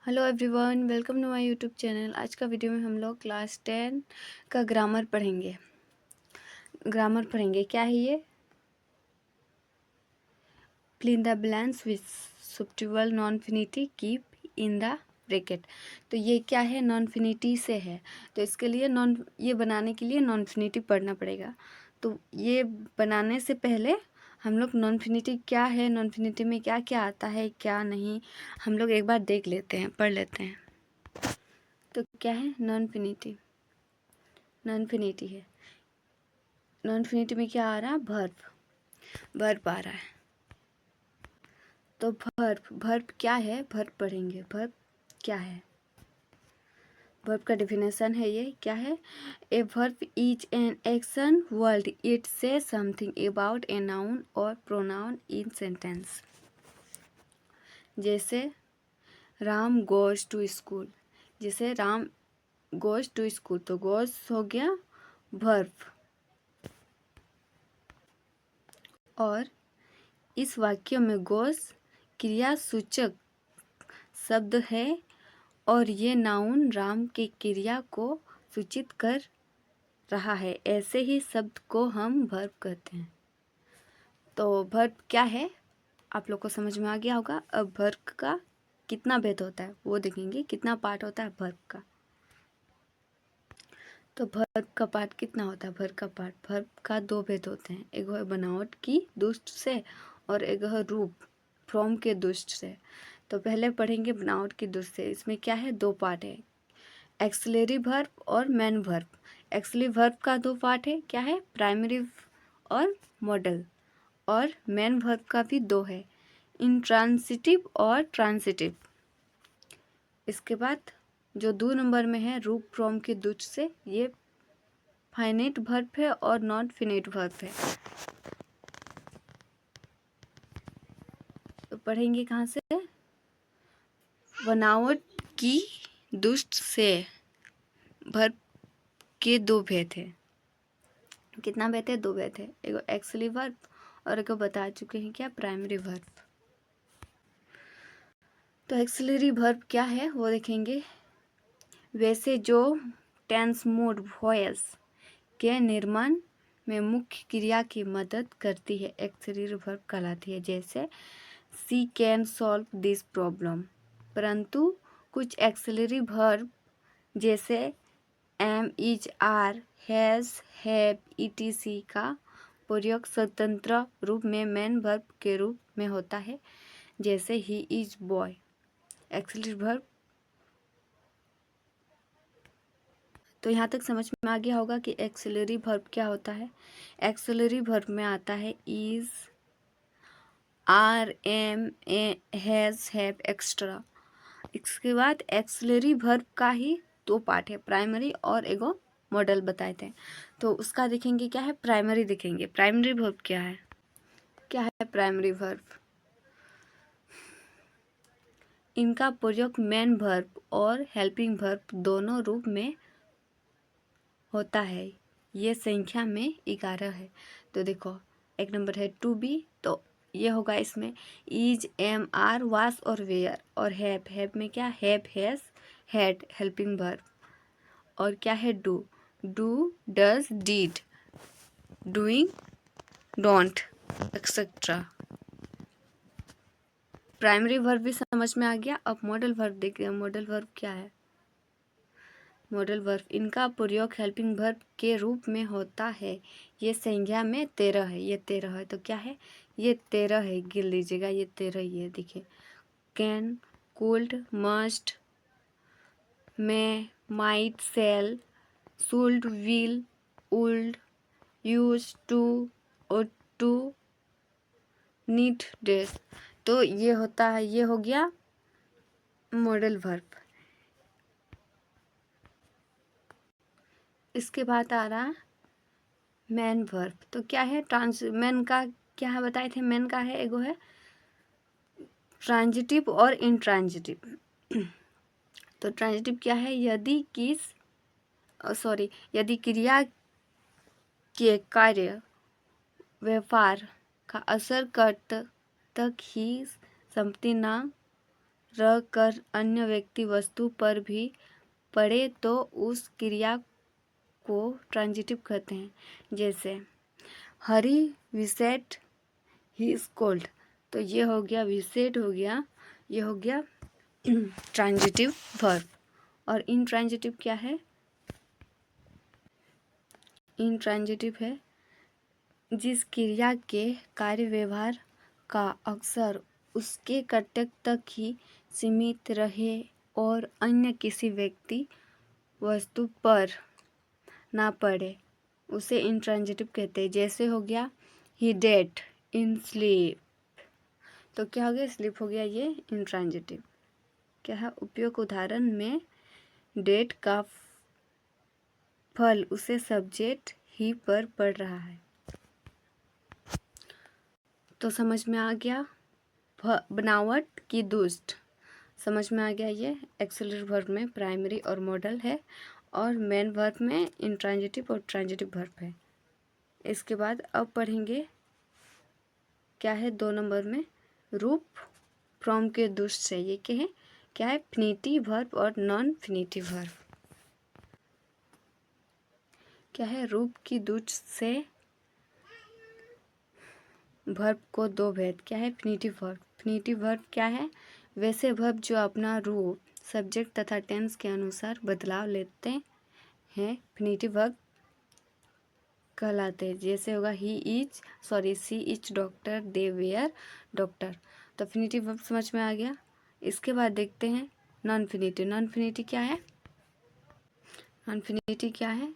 Hello everyone, welcome to my YouTube channel. आज का video में हम लोग क्लास 10 का ग्रामर पढ़ेंगे। क्या है ये? Fill in the blanks with suitable non finite keep in the bracket. तो ये क्या है? नॉन फिनिटी से है, तो इसके लिए ये बनाने के लिए नॉन फिनिटी पढ़ना पड़ेगा। तो ये बनाने से पहले हम लोग नॉन फिनिटी क्या है, नॉन फिनिटी में क्या क्या आता है, क्या नहीं, हम लोग एक बार देख लेते हैं, पढ़ लेते हैं। तो क्या है नॉन फिनिटी? नॉन फिनिटी है। नॉन फिनिटी में क्या आ रहा है? वर्ब आ रहा है। तो वर्ब क्या है? वर्ब पढ़ेंगे। वर्ब क्या है? वर्ब का डेफिनेशन है ये। क्या है? A verb is an action word it से समथिंग अबाउट ए नाउन और प्रोनाउन इन सेंटेंस। जैसे राम गोज टू स्कूल। जैसे राम गोज टू स्कूल, तो गोज हो गया वर्ब, और इस वाक्य में गोज क्रियासूचक शब्द है और ये नाउन राम की क्रिया को सूचित कर रहा है। ऐसे ही शब्द को हम वर्ब कहते हैं। तो वर्ब क्या है आप लोग को समझ में आ गया होगा। अब वर्ब का कितना भेद होता है वो देखेंगे, कितना पार्ट होता है वर्ब का। तो वर्ब का पार्ट कितना होता है? वर्ब का दो भेद होते हैं। एक है बनावट की दुष्ट से और एक है रूप फ्रॉम के दुष्ट से। तो पहले पढ़ेंगे बनावट की दुष्ट से। इसमें क्या है? दो पार्ट है, एक्सिलरी वर्ब और मेन वर्ब। एक्सिलरी वर्ब का दो पार्ट है, क्या है? प्राइमरी और मॉडल। और मेन वर्ब का भी दो है, इंट्रांसिटिव और ट्रांसिटिव। इसके बाद जो 2 नंबर में है रूप फ्रॉम के दुष्ट से, ये फाइनेट वर्ब है और नॉट फिनिट वर्ब है। तो पढ़ेंगे कहाँ से? बनावट की दुष्ट से वर्ब के दो भेद है। कितना भेद है? दो भेद है। एक एक्सिलरी वर्ब और एक बता चुके हैं क्या? Primary verb. तो एक्सिलरी वर्ब क्या है वो देखेंगे। वैसे जो टेंस मोड वॉयस के निर्माण में मुख्य क्रिया की मदद करती है, एक्सिलरी वर्ब कहलाती है। जैसे she can solve this problem. परंतु कुछ एक्सिलरी वर्ब जैसे am, is, are, has, have, ETC का प्रयोग स्वतंत्र रूप में मेन वर्ब के रूप में होता है। जैसे he is boy. Axillary verb. तो यहाँ तक समझ में आ गया होगा कि एक्सिलरी वर्ब क्या होता है। एक्सिलरी वर्ब में आता है is, are, am, has, have, extra. इसके बाद एक्सिलरी वर्ब का ही दो पार्ट है, प्राइमरी और एगो मॉडल बताए थे। तो उसका देखेंगे क्या है? प्राइमरी देखेंगे। प्राइमरी वर्ब क्या है? क्या है प्राइमरी वर्ब? इनका प्रयोग मेन वर्ब और हेल्पिंग वर्ब दोनों रूप में होता है। ये संख्या में 11 है। तो देखो, एक नंबर है टू बी, तो ये होगा इसमें इज, एम, आर, वास और वेयर। और हैव में क्या? Have, has, had, helping verb. और क्या है? Do, does, did, doing, don't, etcetera. Primary verb भी समझ में आ गया। अब मॉडल वर्ब देखिए। मॉडल वर्ब क्या है? मॉडल वर्ब इनका प्रयोग हेल्पिंग वर्ब के रूप में होता है। ये संख्या में 13 है। ये 13 है। तो क्या है? ये 13 है। गिन लीजिएगा, ये 13 ही है। देखिए, can, could, must, may, might, shall, should, will, would, use to, ought to, need, dare. तो ये होता है, ये हो गया मॉडल वर्ब। इसके बाद आ रहा मेन वर्ब। तो क्या है? मेन का क्या है बताए थे? मेन का है एगो है ट्रांजिटिव और इंट्रांजिटिव। तो ट्रांजिटिव क्या है? यदि क्रिया के कार्य व्यवहार का असर कर तक ही संपत्ति ना रह कर अन्य व्यक्ति वस्तु पर भी पड़े तो उस क्रिया को ट्रांजिटिव कहते हैं। जैसे हरी विसेट ही इज कोल्ड, तो ये हो गया विसेट हो गया, ये हो गया ट्रांजिटिव वर्ब। और इनट्रांजिटिव क्या है? इनट्रांजिटिव है जिस क्रिया के कार्य व्यवहार का अक्सर उसके कर्तव्य तक ही सीमित रहे और अन्य किसी व्यक्ति वस्तु पर ना पड़े, उसे इनट्रांजिटिव कहते हैं। जैसे हो गया ही डेड इन स्लीप, तो क्या हो गया? स्लीप हो गया ये इनट्रांजिटिव। क्या है उपयोग? उदाहरण में डेड का फल उसे सब्जेक्ट ही पर पड़ रहा है। तो समझ में आ गया बनावट की दुष्ट, समझ में आ गया। ये एक्सिलरी वर्ब में प्राइमरी और मॉडल है और मेन वर्ब में इंट्रांजिटिव और ट्रांजिटिव वर्ब है। इसके बाद अब पढ़ेंगे क्या है 2 नंबर में रूप फ्रॉम के दुष्ट से। ये क्या है? फिनिटिव वर्ब और नॉन फिनिटिव वर्ब। क्या है? रूप की दुष्ट से वर्ब को 2 भेद। क्या है? फिनिटिव वर्ब। फिनिटिव वर्ब क्या है? वैसे वर्ब जो अपना रूप सब्जेक्ट तथा टेंस के अनुसार बदलाव लेते हैं फिनिटिव वर्ब कहलाते हैं। जैसे होगा she is doctor, they were doctor. तो फिनिटिव वर्ब समझ में आ गया। इसके बाद देखते हैं नॉन फिनिटिव। नॉन फिनिटिव क्या है? नॉन फिनिटिव क्या है?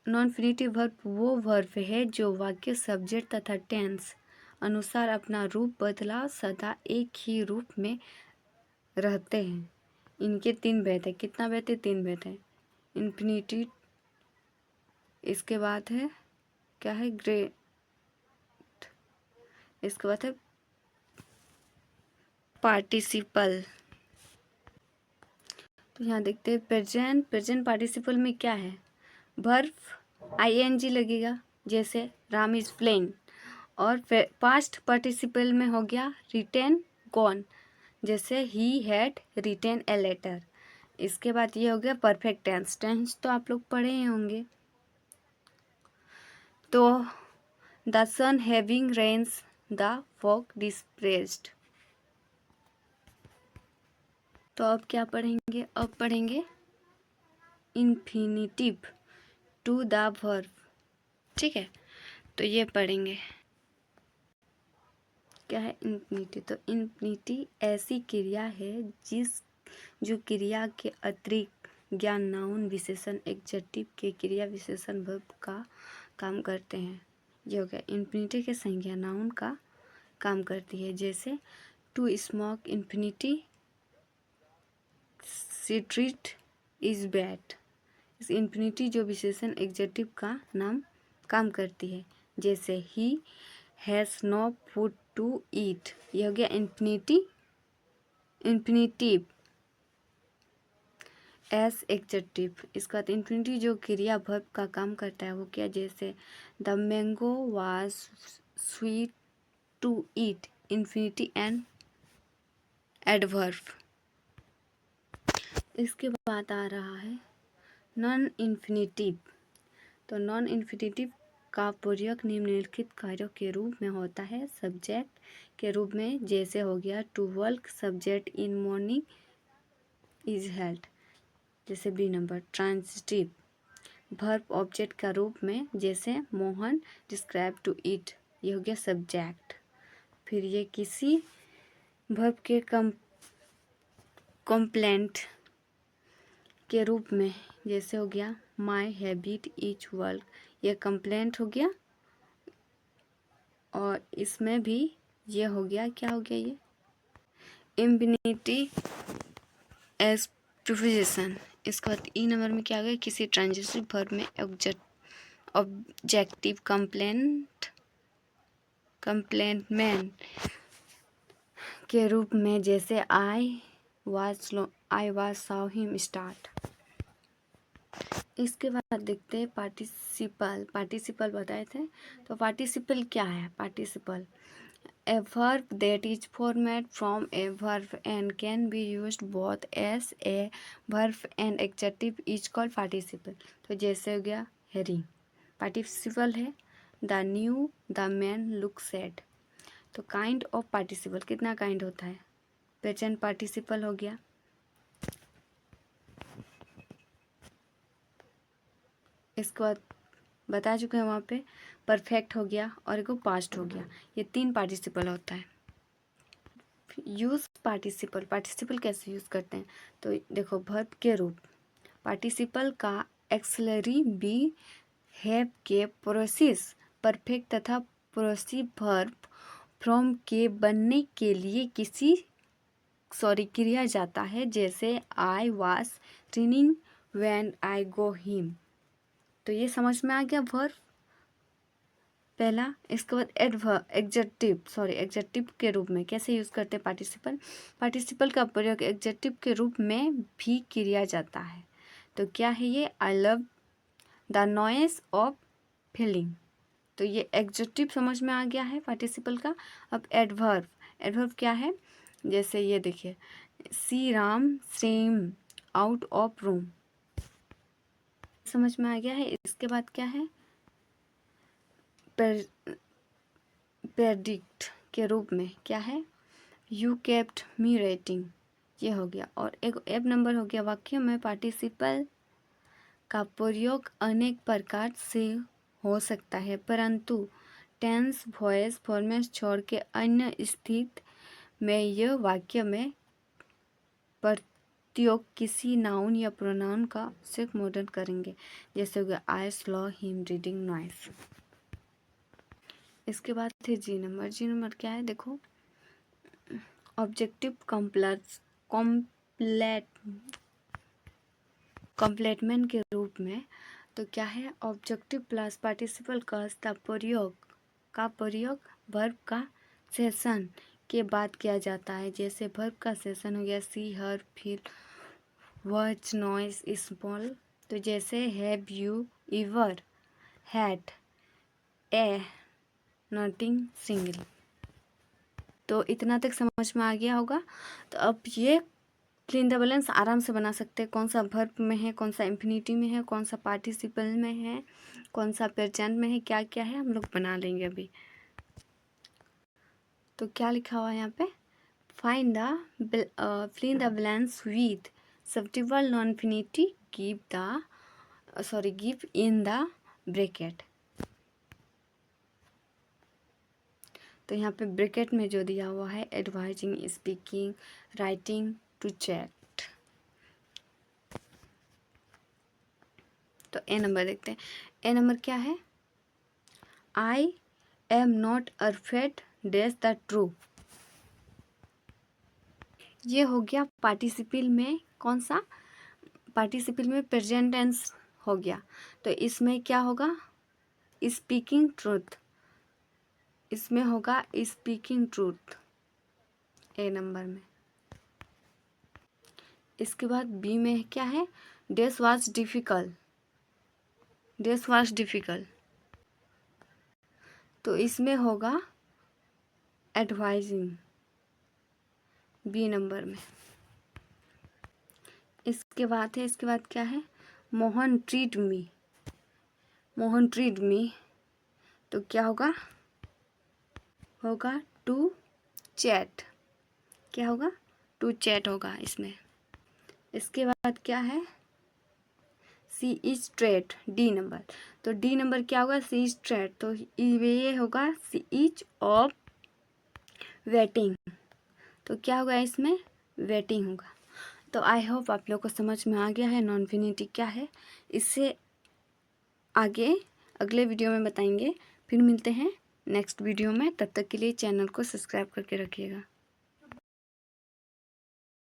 नॉन फिनिटिव वर्ब वो वर्ब है जो वाक्य सब्जेक्ट तथा टेंस अनुसार अपना रूप बदला सदा एक ही रूप में रहते हैं। इनके 3 भेद है। कितना भेद है? 3 भेद है। इन्फिनिटिव, इसके बाद है क्या है? ग्रेट, इसके बाद है पार्टिसिपल। तो यहाँ देखते हैं प्रेजेंट पार्टिसिपल में क्या है? वर्ब आईएनजी लगेगा, जैसे राम इज प्लेइंग। और पास्ट पार्टिसिपल में हो गया रिटेन गॉन, जैसे he had written a letter. इसके बाद ये हो गया परफेक्ट टेंस। टेंस तो आप लोग पढ़े ही होंगे। तो the sun having rains the fog dispersed. तो अब क्या पढ़ेंगे? अब पढ़ेंगे इन्फिनिटिव टू द वर्ब। ठीक है, तो ये पढ़ेंगे क्या है इन्फिनिटी। तो इन्फिनिटी ऐसी क्रिया है जो क्रिया के अतिरिक्त ज्ञान नाउन विशेषण एडजेक्टिव के क्रिया विशेषण वर्ब का काम करते हैं। ये हो गया इन्फिनिटी के संज्ञा नाउन का काम करती है। जैसे to smoke infinitive street is bad. इस इन्फिनिटी जो विशेषण एडजेक्टिव का नाम काम करती है। जैसे he has no food to eat, ये हो गया इन्फिनिटिव एस एडजेक्टिव। इसके बाद इन्फिनिटी जो क्रिया वर्ब का काम करता है वो क्या? जैसे the mango was sweet to eat, infinity and adverb. इसके बाद आ रहा है नॉन इन्फिनिटिव। तो नॉन इन्फिनिटिव का प्रयोग निम्नलिखित कार्यों के रूप में होता है सब्जेक्ट के रूप में। जैसे हो गया to work subject in morning is held, जैसे B number. Transitive verb object का रूप में, जैसे मोहन डिस्क्राइब टू इट, ये हो गया सब्जेक्ट। फिर ये किसी वर्ब के कॉम्प्लेंट के रूप में, जैसे हो गया माई हैबिट इज वर्क, ये कंप्लेंट हो गया। और इसमें भी ये हो गया, क्या हो गया? ये इन्फिनिटी एज प्रीपोजिशन। इसके बाद ई नंबर में क्या हो गया? किसी ट्रांजिटिव वर्ब में ऑब्जेक्टिव कंप्लेंटमेंट के रूप में, जैसे I was saw him start. इसके बाद देखते हैं पार्टिसिपल। पार्टिसिपल बताए थे। तो पार्टिसिपल क्या है? Participle A verb that is formed from a verb and can be used both as a verb and adjective is called participle. तो जैसे हो गया हेरिंग, पार्टिसिपल है. The new the man look sad. तो kind of participle कितना kind होता है? Present participle हो गया. इसके बाद बता चुके हैं वहाँ पे परफेक्ट हो गया और एक पास्ट हो गया. ये 3 पार्टिसिपल होता है. Use participle. पार्टिसिपल कैसे यूज़ करते हैं? तो देखो वर्ब के रूप. पार्टिसिपल का एक्सलरी बी हैव के प्रोसेस परफेक्ट तथा प्रोसिव वर्ब फ्रॉम के बनने के लिए किया जाता है. जैसे I was training when I go him. तो ये समझ में आ गया वर्ब पहला. इसके बाद एडजेक्टिव के रूप में कैसे यूज़ करते हैं पार्टिसिपल. पार्टिसिपल का प्रयोग एडजेक्टिव के रूप में भी किया जाता है. तो क्या है ये? I love the noise of feeling. तो ये एडजेक्टिव समझ में आ गया है पार्टिसिपल का. अब एडवर्ब क्या है? जैसे ये देखिए, see Ram same out of room. समझ में आ गया है. इसके बाद क्या है? प्रेडिक्ट के रूप में क्या है? You kept me rating. ये हो गया. और एक एब नंबर हो गया. वाक्य में पार्टिसिपल का प्रयोग अनेक प्रकार से हो सकता है, परंतु टेंस वॉइस फॉर्मेट छोड़ के अन्य स्थिति में यह वाक्य में प्रयोग किसी नाउन या प्रोनाउन का सिर्फ मॉडर्न करेंगे. जैसे हो गया I saw him reading nice. इसके बाद थे जी नंबर. जी नंबर क्या है? देखो, ऑब्जेक्टिव कॉम्प्लेटमेंट के रूप में. तो क्या है? ऑब्जेक्टिव प्लस पार्टिसिपल का प्रयोग वर्ब का सेशन के बाद किया जाता है. जैसे वर्ब का सेशन हो गया she her feel watch noise small. तो जैसे have you ever had a nothing single. तो इतना तक समझ में आ गया होगा. तो अब ये क्लीन द बैलेंस आराम से बना सकते हैं. कौन सा वर्ब में है, कौन सा इंफिनिटी में है, कौन सा पार्टिसिपल में है, कौन सा प्रेजेंट में है, क्या क्या है हम लोग बना लेंगे अभी. तो क्या लिखा हुआ है यहाँ पे? Find the fill the blanks with subjective non infinity give in the bracket. तो यहाँ पे ब्रैकेट में जो दिया हुआ है advising, speaking, writing, to chat. तो ए नंबर देखते हैं. ए नंबर क्या है? I am not afraid dash the true. ये हो गया पार्टिसिपल में. कौन सा? पार्टिसिपल में प्रेजेंट टेंस हो गया. तो इसमें क्या होगा? Speaking truth. इसमें होगा स्पीकिंग ट्रूथ ए नंबर में. इसके बाद बी में क्या है? Days was difficult. तो इसमें होगा एडवाइजिंग बी नंबर में. इसके बाद क्या है? Mohan treat me. तो क्या होगा टू चैट. क्या होगा? टू चैट होगा इसमें. इसके बाद क्या है? सी इज स्ट्रेट डी नंबर. तो डी नंबर क्या होगा? She is straight. तो ये होगा सी इज ऑफ वेटिंग. तो क्या होगा इसमें? वेटिंग होगा. तो आई होप आप लोग को समझ में आ गया है नॉन इंफिनिटी क्या है. इससे आगे अगले वीडियो में बताएंगे. फिर मिलते हैं नेक्स्ट वीडियो में. तब तक के लिए चैनल को सब्सक्राइब करके रखिएगा.